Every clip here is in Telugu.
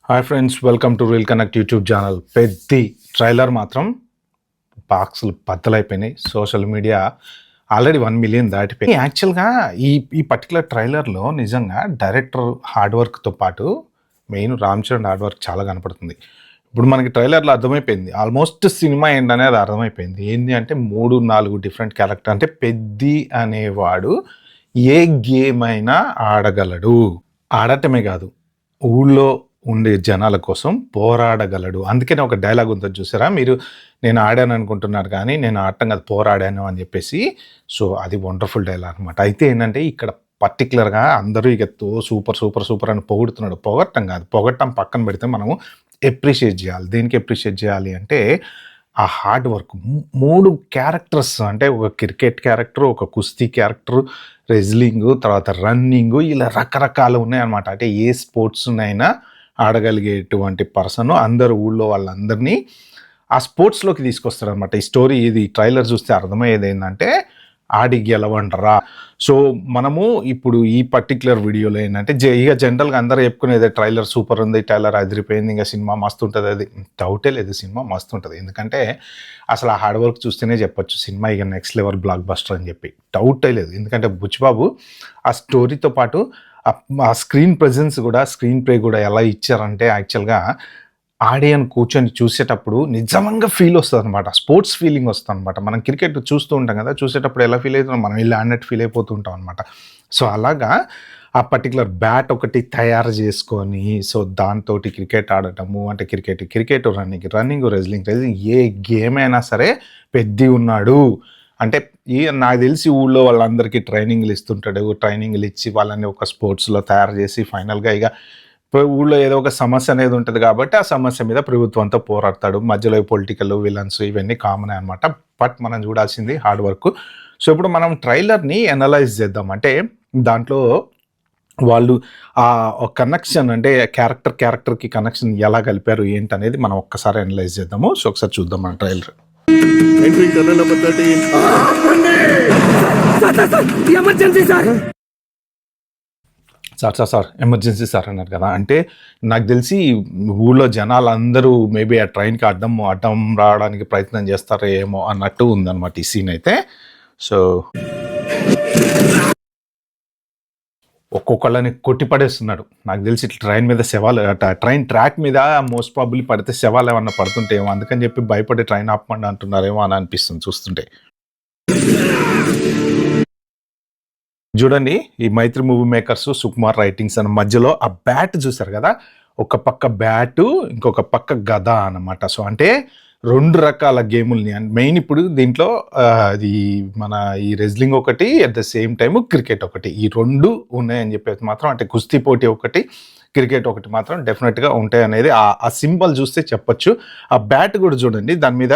Hi friends, welcome to reel connect YouTube channel. పెద్ద ట్రైలర్ మాత్రం బాక్సులు బద్దలైపోయినాయి. సోషల్ మీడియా ఆల్రెడీ 1 మిలియన్ దాటిపోయి. యాక్చువల్గా ఈ ఈ పర్టికులర్ ట్రైలర్లో నిజంగా డైరెక్టర్ హార్డ్ వర్క్తో పాటు main Ram Charan hard work చాలా కనపడుతుంది. ఇప్పుడు మనకి ట్రైలర్లో అర్థమైపోయింది, ఆల్మోస్ట్ సినిమా ఏంటనేది అర్థమైపోయింది. ఏంటి అంటే 3-4 డిఫరెంట్ క్యారెక్టర్. అంటే పెద్ది అనేవాడు ఏ గేమ్ అయినా ఆడగలడు. ఆడటమే కాదు, ఊళ్ళో ఉండే జనాల కోసం పోరాడగలడు. అందుకనే ఒక డైలాగ్ ఉంటుంది చూసారా మీరు, నేను ఆడాను అనుకుంటున్నారు కానీ నేను ఆడటం కాదు పోరాడాను అని చెప్పేసి. సో అది వండర్ఫుల్ డైలాగ్ అనమాట. అయితే ఏంటంటే ఇక్కడ పర్టికులర్గా అందరూ ఇక సూపర్ సూపర్ సూపర్ అని పొగుడుతున్నాడు. పొగట్టం కాదు, పొగట్టం పక్కన పెడితే మనము ఎప్రిషియేట్ చేయాలి. దేనికి ఎప్రిషియేట్ చేయాలి అంటే ఆ హార్డ్ వర్క్. 3 క్యారెక్టర్స్, అంటే ఒక క్రికెట్ క్యారెక్టర్, ఒక కుస్తీ క్యారెక్టర్, రెజ్లింగ్, తర్వాత రన్నింగ్, ఇలా రకరకాలు ఉన్నాయన్నమాట. అంటే ఏ స్పోర్ట్స్నైనా ఆడగలిగేటువంటి పర్సన్ అందరు ఊళ్ళో వాళ్ళందరినీ ఆ స్పోర్ట్స్లోకి తీసుకొస్తారనమాట. ఈ స్టోరీ, ఇది ట్రైలర్ చూస్తే అర్థమయ్యేది ఏంటంటే ఆడి గెలవండరా. సో మనము ఇప్పుడు ఈ పర్టిక్యులర్ వీడియోలో ఏంటంటే ఇక జనరల్గా అందరూ చెప్పుకునేది ట్రైలర్ సూపర్ ఉంది, ట్రైలర్ అదిరిపోయింది, ఇంకా సినిమా మస్తు ఉంటుంది. అది డౌటే లేదు, సినిమా మస్తు ఉంటుంది. ఎందుకంటే అసలు ఆ హార్డ్ వర్క్ చూస్తేనే చెప్పొచ్చు సినిమా ఇక నెక్స్ట్ లెవెల్ బ్లాక్ బస్టర్ అని చెప్పి. డౌటే లేదు. ఎందుకంటే బుచ్చిబాబు ఆ స్టోరీతో పాటు ఆ స్క్రీన్ ప్రెజెన్స్ కూడా, స్క్రీన్ ప్లే కూడా ఎలా ఇచ్చారంటే యాక్చువల్గా ఆడియన్ కూర్చొని చూసేటప్పుడు నిజంగా ఫీల్ వస్తుంది అనమాట. స్పోర్ట్స్ ఫీలింగ్ వస్తుంది అనమాట. మనం క్రికెట్ చూస్తూ ఉంటాం కదా, చూసేటప్పుడు ఎలా ఫీల్ అవుతున్నాం, మనం ఇలా ఆడినట్టు ఫీల్ అయిపోతూ ఉంటాం అనమాట. సో అలాగా ఆ పర్టికులర్ బ్యాట్ ఒకటి తయారు చేసుకొని, సో దాంతో క్రికెట్ ఆడటము, అంటే క్రికెట్ రన్నింగ్ రెజ్లింగ్ ఏ గేమ్ అయినా సరే పెద్ద ఉన్నాడు. అంటే నాకు తెలిసి ఊళ్ళో వాళ్ళందరికీ ట్రైనింగ్లు ఇస్తుంటాడు. ట్రైనింగ్లు ఇచ్చి వాళ్ళని ఒక స్పోర్ట్స్లో తయారు చేసి ఫైనల్గా ఇక ఊళ్ళో ఏదో ఒక సమస్య అనేది ఉంటుంది కాబట్టి ఆ సమస్య మీద ప్రభుత్వంతో పోరాడతాడు. మధ్యలో పొలిటికల్ విలన్స్ ఇవన్నీ కామన్ అనమాట. బట్ మనం చూడాల్సింది హార్డ్ వర్క్. సో ఇప్పుడు మనం ట్రైలర్ని అనలైజ్ చేద్దాం. అంటే దాంట్లో వాళ్ళు ఆ కనెక్షన్, అంటే క్యారెక్టర్కి కనెక్షన్ ఎలా కలిపారు ఏంటనేది మనం ఒక్కసారి అనలైజ్ చేద్దాము. సో ఒకసారి చూద్దాం మన ట్రైలర్. సార్ ఎమర్జెన్సీ సార్ అన్నారు కదా. అంటే నాకు తెలిసి ఊళ్ళో జనాలు అందరూ మేబీ ఆ ట్రైన్కి అడ్డం రావడానికి ప్రయత్నం చేస్తారో ఏమో అన్నట్టు ఉందన్నమాట ఈ సీన్ అయితే. సో ఒక్కొక్కళ్ళని కొట్టి పడేస్తున్నాడు. నాకు తెలిసి ట్రైన్ మీద శవాలు, ట్రైన్ ట్రాక్ మీద మోస్ట్ ప్రాబబ్లీ పడితే శవాలు ఏమన్నా పడుతుంటేమో, అందుకని చెప్పి భయపడి ట్రైన్ ఆపమండి అంటున్నారేమో అని అనిపిస్తుంది చూస్తుంటే. చూడండి, ఈ మైత్రి మూవీ మేకర్స్, సుకుమార్ రైటింగ్స్ అని మధ్యలో ఆ బ్యాట్ చూసారు కదా, ఒక పక్క బ్యాటు ఇంకొక పక్క గద అన్నమాట. సో అంటే 2 రకాల గేముల్ని, అండ్ మెయిన్ ఇప్పుడు దీంట్లో అది మన ఈ రెజ్లింగ్ ఒకటి, at the same time cricket ఒకటి, ఈ 2 ఉన్నాయని చెప్పేసి మాత్రం, అంటే కుస్తీ పోటీ ఒకటి, క్రికెట్ ఒకటి మాత్రం డెఫినెట్గా ఉంటాయి అనేది ఆ సింబల్ చూస్తే చెప్పొచ్చు. ఆ బ్యాట్ కూడా చూడండి, దాని మీద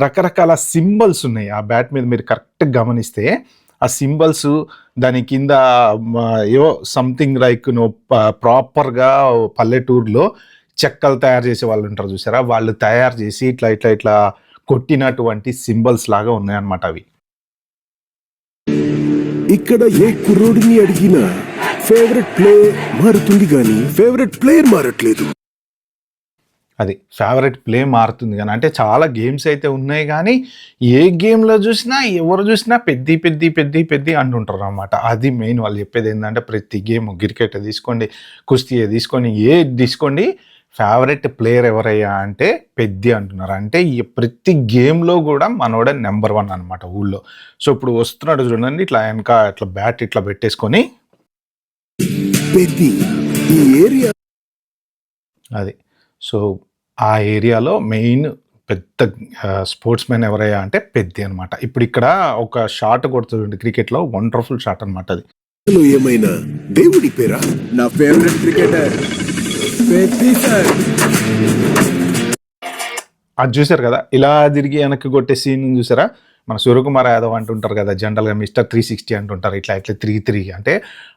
రకరకాల సింబల్స్ ఉన్నాయి. ఆ బ్యాట్ మీద మీరు కరెక్ట్గా గమనిస్తే ఆ సింబల్స్, దాని కింద ఏవో సంథింగ్ లైక్ ప్రాపర్గా పల్లెటూరులో చెక్కలు తయారు చేసే వాళ్ళు ఉంటారు చూసారా, వాళ్ళు తయారు చేసి ఇట్లా కొట్టినటువంటి సింబల్స్ లాగా ఉన్నాయన్నమాట అవి. ఇక్కడ ఏ కుర్రోడిని అడిగినా ఫేవరెట్ ప్లే మారుతుంది కానీ ఫేవరెట్ ప్లేయర్ మారట్లేదు. అది ఫేవరెట్ ప్లే మారుతుంది కానీ, అంటే చాలా గేమ్స్ అయితే ఉన్నాయి కానీ ఏ గేమ్లో చూసినా ఎవరు చూసినా పెద్ద అంటుంటారు అన్నమాట. అది మెయిన్ వాళ్ళు చెప్పేది ఏంటంటే ప్రతి గేమ్, క్రికెట్ తీసుకోండి, కుస్తీ తీసుకొని, తీసుకోండి, ఫేవరెట్ ప్లేయర్ ఎవరయ్యా అంటే పెద్ద అంటున్నారు. అంటే ఈ ప్రతి గేమ్లో కూడా మనోడే నెంబర్ 1 అనమాట ఊళ్ళో. సో ఇప్పుడు వస్తున్నాడు చూడండి, ఇట్లా వెనక ఇట్లా బ్యాట్ ఇట్లా పెట్టేసుకొని, ఈ ఏరియా అది. సో ఆ ఏరియాలో మెయిన్ పెద్ద స్పోర్ట్స్ మ్యాన్ ఎవరయ్యా అంటే పెద్ద అనమాట. ఇప్పుడు ఇక్కడ ఒక షాట్ కొడుతుంది క్రికెట్లో, వండర్ఫుల్ షాట్ అనమాట అది. ఏమైనా దేవుడి పేరా? నా ఫేవరెట్ క్రికెటర్ అది చూసారు కదా, ఇలా తిరిగి వెనక్కి కొట్టే సీన్ చూసారా. మన సూర్యకుమార్ యాదవ్ అంటుంటారు కదా, జనరల్గా మిస్టర్ 360 అంటుంటారు. ఇట్లా తిరిగి అంటే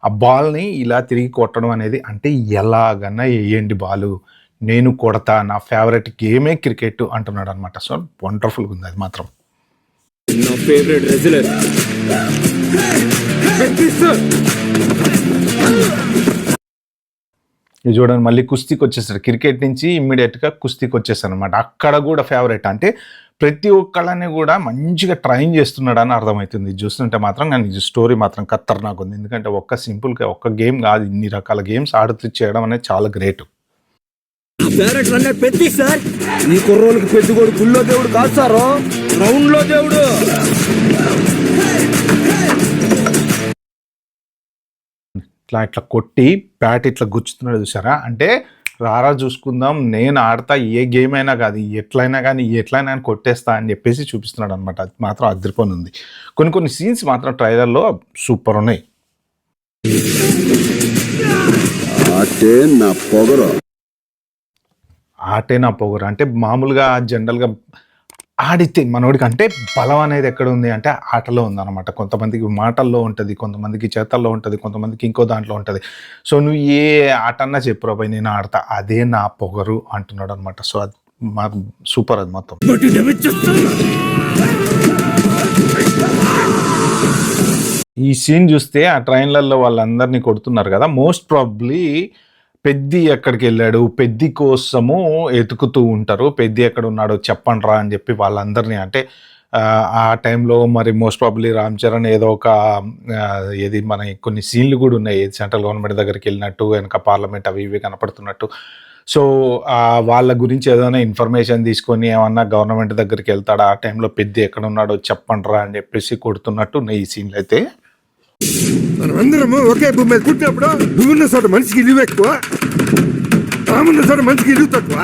ఆ బాల్ని ఇలా తిరిగి కొట్టడం అనేది, అంటే ఎలాగన్నా వేయండి బాలు, నేను కొడతా, నా ఫేవరెట్ గేమే క్రికెట్ అంటున్నాడు అనమాట. సో వండర్ఫుల్గా ఉంది అది మాత్రం. నా ఫేవరెట్ రెజ్లర్ ఇది చూడండి మళ్ళీ కుస్తీకి వచ్చేసాడు. క్రికెట్ నుంచి ఇమ్మీడియట్‌గా కుస్తీకి వచ్చేసాడనమాట. అక్కడ కూడా ఫేవరెట్. అంటే ప్రతి ఒక్కళ్ళని కూడా మంచిగా ట్రైన్ చేస్తున్నాడని అర్థమవుతుంది. ఇది చూస్తుంటే మాత్రం కానీ స్టోరీ మాత్రం ఖతర్నాక్ ఉంది. ఎందుకంటే ఒక్క గేమ్ కాదు, ఇన్ని రకాల గేమ్స్ ఆడుతూ చేయడం అనేది చాలా great. Favourite runner Peddi sir. ఈ కుర్రోళ్ళకి పెద్దిగోడు గుళ్ళో దేవుడు కాదు సారు, గ్రౌండ్ లో దేవుడు. ఇట్లా కొట్టి బ్యాట్ ఇట్లా గుచ్చుతున్నాడు చూసారా. అంటే రారా చూసుకుందాం, నేను ఆడతా, ఏ గేమ్ అయినా కాదు, ఎట్లయినా కానీ కొట్టేస్తా అని చెప్పేసి చూపిస్తున్నాడు అనమాట. అది మాత్రం అదిరిపోయి ఉంది. కొన్ని సీన్స్ మాత్రం ట్రైలర్లో సూపర్ ఉన్నాయి. ఆటే నా పొగరు అంటే మామూలుగా జనరల్గా ఆడితే మనోడికి అంటే బలం అనేది ఎక్కడ ఉంది అంటే ఆటలో ఉందన్నమాట. కొంతమందికి మాటల్లో ఉంటుంది, కొంతమందికి చేతల్లో ఉంటుంది, కొంతమందికి ఇంకో దాంట్లో ఉంటుంది. సో నువ్వు ఏ ఆట అన్నా చెప్పురా పోయి నేను ఆడతా, అదే నా పొగరు అంటున్నాడు అనమాట. సో అది మాకు సూపర్ అది మొత్తం. ఈ సీన్ చూస్తే ఆ ట్రైన్లలో వాళ్ళందరినీ కొడుతున్నారు కదా, మోస్ట్ ప్రాబబ్లీ పెద్ది ఎక్కడికి వెళ్ళాడు, పెద్ది కోసము ఎతుకుతూ ఉంటారు. పెద్ది ఎక్కడ ఉన్నాడో చెప్పండి రా అని చెప్పి వాళ్ళందరినీ అంటే ఆ టైంలో మరి మోస్ట్ ప్రాబబ్లీ రామ్ చరణ్ ఏదో ఒక ఏది మన కొన్ని సీన్లు కూడా ఉన్నాయి, సెంట్రల్ గవర్నమెంట్ దగ్గరికి వెళ్ళినట్టు, వెనక పార్లమెంట్ అవి ఇవి కనపడుతున్నట్టు. సో వాళ్ళ గురించి ఏదైనా ఇన్ఫర్మేషన్ తీసుకొని ఏమన్నా గవర్నమెంట్ దగ్గరికి వెళ్తాడా, ఆ టైంలో పెద్ది ఎక్కడ ఉన్నాడో చెప్పండి రా అని చెప్పేసి కొడుతున్నట్టు ఉన్నాయి ఈ సీన్లు అయితే. మనమందరము ఒకే భూమి మీద పుట్టినప్పుడు నువ్వున్న చోట మనిషికి ఇల్లు ఎక్కువ, రామున్న చోట మనిషికి ఇల్లు తక్కువ.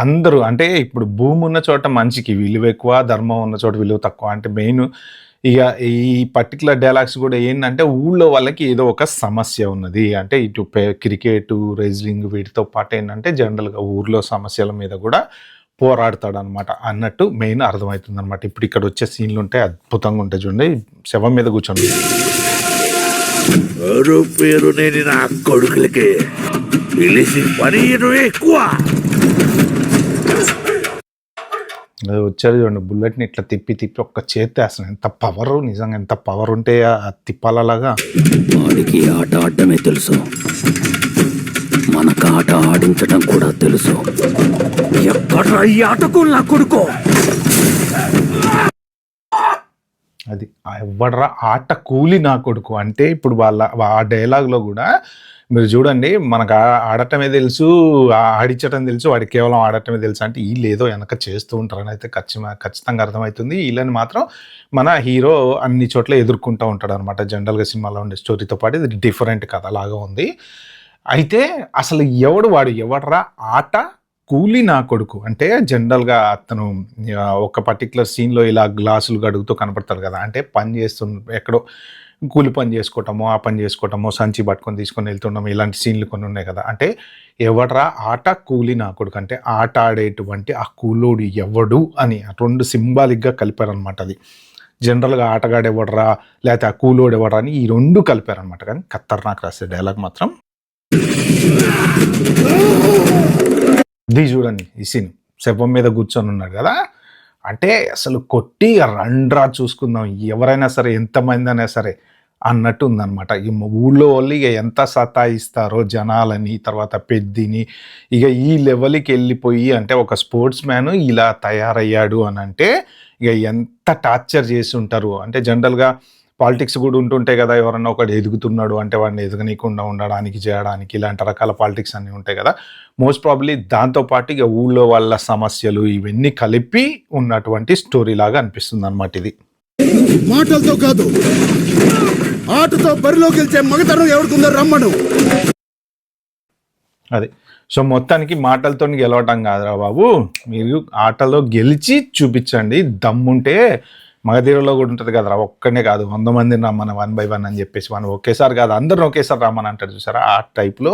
అందరూ అంటే ఇప్పుడు భూమి ఉన్న చోట మనిషికి విలువ ఎక్కువ, ధర్మం ఉన్న చోట విలువ తక్కువ. అంటే మెయిన్ ఇక ఈ పర్టికులర్ డైలాగ్స్ కూడా ఏంటంటే ఊళ్ళో వాళ్ళకి ఏదో ఒక సమస్య ఉన్నది. అంటే ఇటు క్రికెట్, రెజ్లింగ్ వీటితో పాటు ఏంటంటే జనరల్గా ఊర్లో సమస్యల మీద కూడా పోరాడతాడు అనమాట అన్నట్టు మెయిన్ అర్థమవుతుంది అనమాట. ఇప్పుడు ఇక్కడ వచ్చే సీన్లు ఉంటాయి, అద్భుతంగా ఉంటాయి చూడండి. శవం మీద కూర్చోండి, పేరు నేను నా కొడుకులకి పిలిచి పని ఎక్కువ. అది వచ్చారు చూడండి, బుల్లెట్ని ఇట్లా తిప్పి ఒక్క చేతి వేస్తాను. ఎంత పవర్, నిజంగా ఎంత పవర్ ఉంటే తిప్పాలలాగా. వాడికి ఆట ఆడటమే తెలుసు, మనకు ఆట ఆడించడం కూడా తెలుసు. ఎక్కడ ఈ ఆటకు నా కొడుకో. అది ఎవడరా ఆట కూలి నా కొడుకు అంటే ఇప్పుడు ఆ డైలాగ్లో కూడా మీరు చూడండి, మనకు ఆడటమే తెలుసు, ఆడించటం తెలుసు, వాడికి కేవలం ఆడటమే తెలుసు. అంటే వీళ్ళు ఏదో వెనక చేస్తూ ఉంటారని అయితే ఖచ్చితంగా అర్థమవుతుంది. వీళ్ళని మాత్రం మన హీరో అన్ని చోట్ల ఎదుర్కొంటూ ఉంటాడు అనమాట. జనరల్గా సినిమాలో ఉండే స్టోరీతో పాటు ఇది డిఫరెంట్ కథ లాగా ఉంది. అయితే అసలు ఎవడరా ఆట కూలి నా కొడుకు అంటే జనరల్గా అతను ఒక పర్టికులర్ సీన్లో ఇలా గ్లాసులు గడుగుతూ కనపడతారు కదా. అంటే పని ఎక్కడో కూలి పని చేసుకోవటమో, ఆ పని చేసుకోవటమో, సంచి పట్టుకొని తీసుకొని వెళ్తుండము, ఇలాంటి సీన్లు కొన్ని ఉన్నాయి కదా. అంటే ఎవడరా ఆట కూలి నా కొడుకు అంటే ఆట ఆడేటువంటి ఆ కూలోడు ఎవడు అని రెండు సింబాలిక్గా కలిపారనమాట. అది జనరల్గా ఆటగాడు ఎవడరా లేకపోతే ఆ కూలోడు ఎవడరా అని ఈ రెండు కలిపారనమాట. కానీ ఖతర్నాక్ రాసే డైలాగ్ మాత్రం. ఇది చూడండి ఈ సీన్, శవం మీద కూర్చొని ఉన్నాడు కదా. అంటే అసలు కొట్టి రండ్రా చూసుకుందాం, ఎవరైనా సరే ఎంతమంది అయినా సరే అన్నట్టు ఉందన్నమాట. ఈ ఊళ్ళో వాళ్ళు ఇక ఎంత సతాయిస్తారో జనాలని, తర్వాత పెద్దిని, ఇక ఈ లెవెల్కి వెళ్ళిపోయి అంటే ఒక స్పోర్ట్స్ మ్యాన్ ఇలా తయారయ్యాడు అని అంటే ఇక ఎంత టార్చర్ చేసి ఉంటారు. అంటే జనరల్గా పాలిటిక్స్ కూడా ఉంటుంటాయి కదా, ఎవరన్నా ఒకటి ఎదుగుతున్నాడు అంటే వాడిని ఎదగనీయకుండా ఉండడానికి చేయడానికి ఇలాంటి రకాల పాలిటిక్స్ అన్నీ ఉంటాయి కదా. మోస్ట్ ప్రాబ్లీ దాంతోపాటు ఇక ఊళ్ళో వాళ్ళ సమస్యలు ఇవన్నీ కలిపి ఉన్నటువంటి స్టోరీ లాగా అనిపిస్తుంది అనమాట ఇది. మాటలతో కాదు, ఆటతో బరిలోకి వెళ్తే మగతనం ఎవరికుందో రమ్మను. అది సో మొత్తానికి మాటలతో గెలవటం కాదురా బాబు, మీరు ఆటలో గెలిచి చూపించండి. దమ్ముంటే మగధీరలో కూడా ఉంటుంది కదరా, ఒక్కనే కాదు 100 మందిని రమ్మని 1 by 1 అని చెప్పేసి మనం ఒకేసారి కాదు అందరిని ఒకేసారి రమ్మని అంటారు చూసారా, ఆ టైప్లో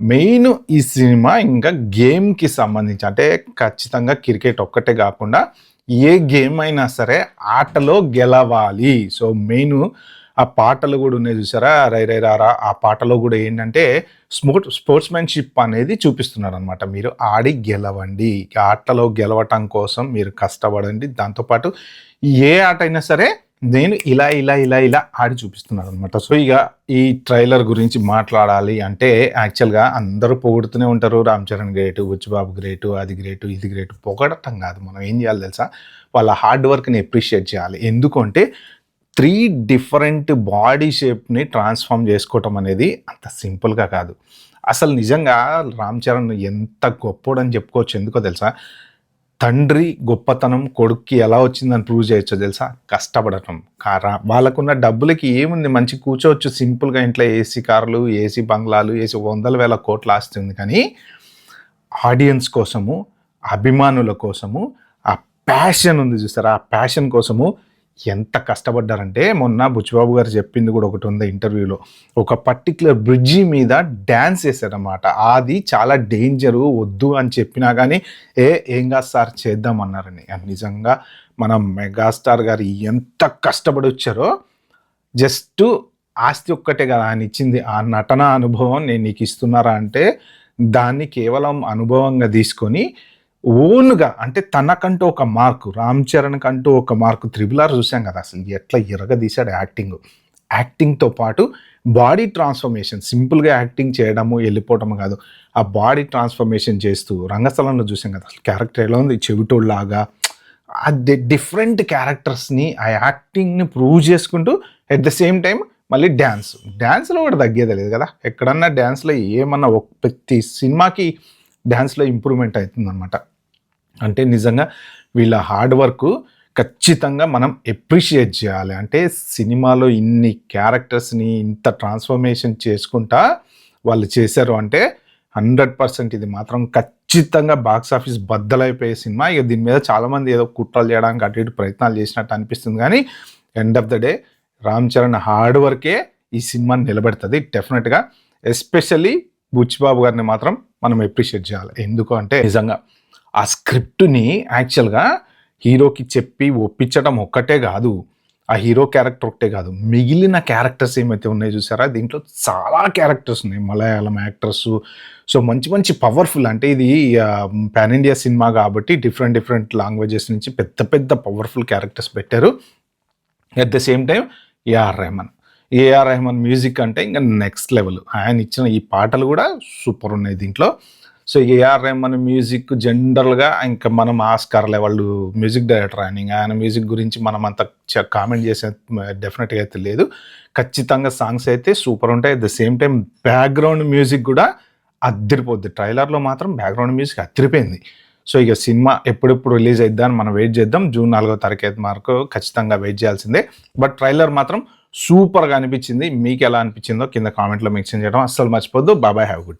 మెయిన్ ఈ సినిమా. ఇంకా గేమ్కి సంబంధించి అంటే ఖచ్చితంగా క్రికెట్ ఒక్కటే కాకుండా ఏ గేమ్ అయినా సరే ఆటలో గెలవాలి. సో మెయిన్ ఆ పాటలు కూడా ఉన్నాయి చూసారా, రై రై రారా, ఆ పాటలో కూడా ఏంటంటే స్పోర్ట్స్మెన్షిప్ అనేది చూపిస్తున్నారు అనమాట. మీరు ఆడి గెలవండి, ఆటలో గెలవటం కోసం మీరు కష్టపడండి. దాంతోపాటు ఏ ఆట అయినా సరే నేను ఇలా ఆడి చూపిస్తున్నాను అనమాట. సో ఇక ఈ ట్రైలర్ గురించి మాట్లాడాలి అంటే యాక్చువల్గా అందరూ పొగుడుతూనే ఉంటారు, రామ్ చరణ్ గ్రేటు, బుచ్చిబాబు గ్రేటు, అది గ్రేటు, ఇది గ్రేటు. పొగడటం కాదు, మనం ఏం చేయాలి తెలుసా, వాళ్ళ హార్డ్ వర్క్ని అప్రిషియేట్ చేయాలి. ఎందుకంటే 3 డిఫరెంట్ బాడీ షేప్ని ట్రాన్స్ఫార్మ్ చేసుకోవటం అనేది అంత సింపుల్గా కాదు. అసలు నిజంగా రామ్ చరణ్ ఎంత గొప్పోడని చెప్పుకోవచ్చు. ఎందుకో తెలుసా, తండ్రి గొప్పతనం కొడుక్కి ఎలా వచ్చిందని ప్రూవ్ చేయొచ్చో తెలుసా, కష్టపడటం. వాళ్ళకున్న డబ్బులకి ఏముంది, మంచి కూర్చోవచ్చు సింపుల్గా ఇంట్లో, ఏసీ కార్లు, ఏసీ బంగ్లాలు, ఏసీ 100,000 కోట్ల ఆస్తి ఉంది. కానీ ఆడియన్స్ కోసము, అభిమానుల కోసము, ఆ ప్యాషన్ ఉంది చూసారా, ఆ ప్యాషన్ కోసము ఎంత కష్టపడ్డారంటే, మొన్న బుచ్చిబాబు గారు చెప్పింది కూడా ఒకటి ఉంది ఇంటర్వ్యూలో, ఒక పర్టిక్యులర్ బ్రిడ్జి మీద డ్యాన్స్ చేశారన్నమాట. అది చాలా డేంజరు, వద్దు అని చెప్పినా కానీ ఏం కాదు సార్ చేద్దామన్నారని. నిజంగా మనం మెగాస్టార్ గారు ఎంత కష్టపడి వచ్చారో, జస్ట్ ఆస్తి ఒక్కటే కదా ఆయన ఇచ్చింది, ఆ నటన అనుభవం నేను నీకు ఇస్తున్నారా అంటే దాన్ని కేవలం అనుభవంగా తీసుకొని ఓన్గా, అంటే తనకంటూ ఒక మార్కు, రామ్ చరణ్ కంటూ ఒక మార్కు. RRR చూసాం కదా, అసలు ఎట్లా ఎరగదీశాడు యాక్టింగ్తో పాటు బాడీ ట్రాన్స్ఫర్మేషన్. సింపుల్గా యాక్టింగ్ చేయడము వెళ్ళిపోవటము కాదు, ఆ బాడీ ట్రాన్స్ఫర్మేషన్ చేస్తూ. రంగస్థలంలో చూసాం కదా, అసలు క్యారెక్టర్ ఎలా ఉంది, చెవిటోళ్ళలాగా. అది డిఫరెంట్ క్యారెక్టర్స్ని, ఆ యాక్టింగ్ని ప్రూవ్ చేసుకుంటూ ఎట్ ద సేమ్ టైం మళ్ళీ డ్యాన్స్లో కూడా తగ్గేదే లేదు కదా. ఎక్కడన్నా డ్యాన్స్లో ఏమన్నా ప్రతి సినిమాకి డ్యాన్స్లో ఇంప్రూవ్మెంట్ అవుతుందన్నమాట. అంటే నిజంగా వీళ్ళ హార్డ్ వర్క్ ఖచ్చితంగా మనం ఎప్రిషియేట్ చేయాలి. అంటే సినిమాలో ఇన్ని క్యారెక్టర్స్ని ఇంత ట్రాన్స్ఫర్మేషన్ చేసుకుంటా వాళ్ళు చేశారు అంటే 100% ఇది మాత్రం ఖచ్చితంగా బాక్స్ ఆఫీస్ బద్దలైపోయే సినిమా. ఇక దీని మీద చాలామంది ఏదో కుట్రలు చేయడానికి అటు ఇటు ప్రయత్నాలు చేసినట్టు అనిపిస్తుంది, కానీ end of the day Ram Charan hard వర్కే ఈ సినిమాని నిలబెడుతుంది డెఫినెట్గా. ఎస్పెషల్లీ బుచ్చిబాబు గారిని మాత్రం మనం అప్రిషియేట్ చేయాలి. ఎందుకు అంటే నిజంగా ఆ స్క్రిప్ట్ని యాక్చువల్గా హీరోకి చెప్పి ఒప్పించడం ఒక్కటే కాదు, ఆ హీరో క్యారెక్టర్ ఒకటే కాదు, మిగిలిన క్యారెక్టర్స్ ఏమైతే ఉన్నాయో చూసారా, దీంట్లో చాలా క్యారెక్టర్స్ ఉన్నాయి, మలయాళం యాక్టర్స్. సో మంచి పవర్ఫుల్, అంటే ఇది పాన్ ఇండియా సినిమా కాబట్టి డిఫరెంట్ లాంగ్వేజెస్ నుంచి పెద్ద పవర్ఫుల్ క్యారెక్టర్స్ పెట్టారు. At the same time AR Rahman music అంటే ఇంకా నెక్స్ట్ లెవెల్. ఆయన ఇచ్చిన ఈ పాటలు కూడా సూపర్ ఉన్నాయి దీంట్లో. సో ఏఆర్ రెహమాన్ మ్యూజిక్ జనరల్గా ఇంకా మనం ఆస్కార్ లెవెల్ మ్యూజిక్ డైరెక్టర్ ఆయన మ్యూజిక్ గురించి మనం అంత కామెంట్ చేసే డెఫినెట్గా అయితే లేదు. ఖచ్చితంగా సాంగ్స్ అయితే సూపర్ ఉంటాయి. At the same time background music కూడా అద్దరిపోద్ది. ట్రైలర్లో మాత్రం బ్యాక్గ్రౌండ్ మ్యూజిక్ అద్దరిపోయింది. సో ఇక సినిమా ఎప్పుడెప్పుడు రిలీజ్ అయిద్దామని మనం వెయిట్ చేద్దాం. జూన్ 4వ తారీఖు వరకు ఖచ్చితంగా వెయిట్ చేయాల్సిందే. బట్ ట్రైలర్ మాత్రం సూపర్గా అనిపించింది. మీకు ఎలా అనిపించిందో కింద కామెంట్లో మెన్షన్ చేయడం అస్సలు మర్చిపోద్దు. బాబాయ్, హ్యావ్ గుడ్.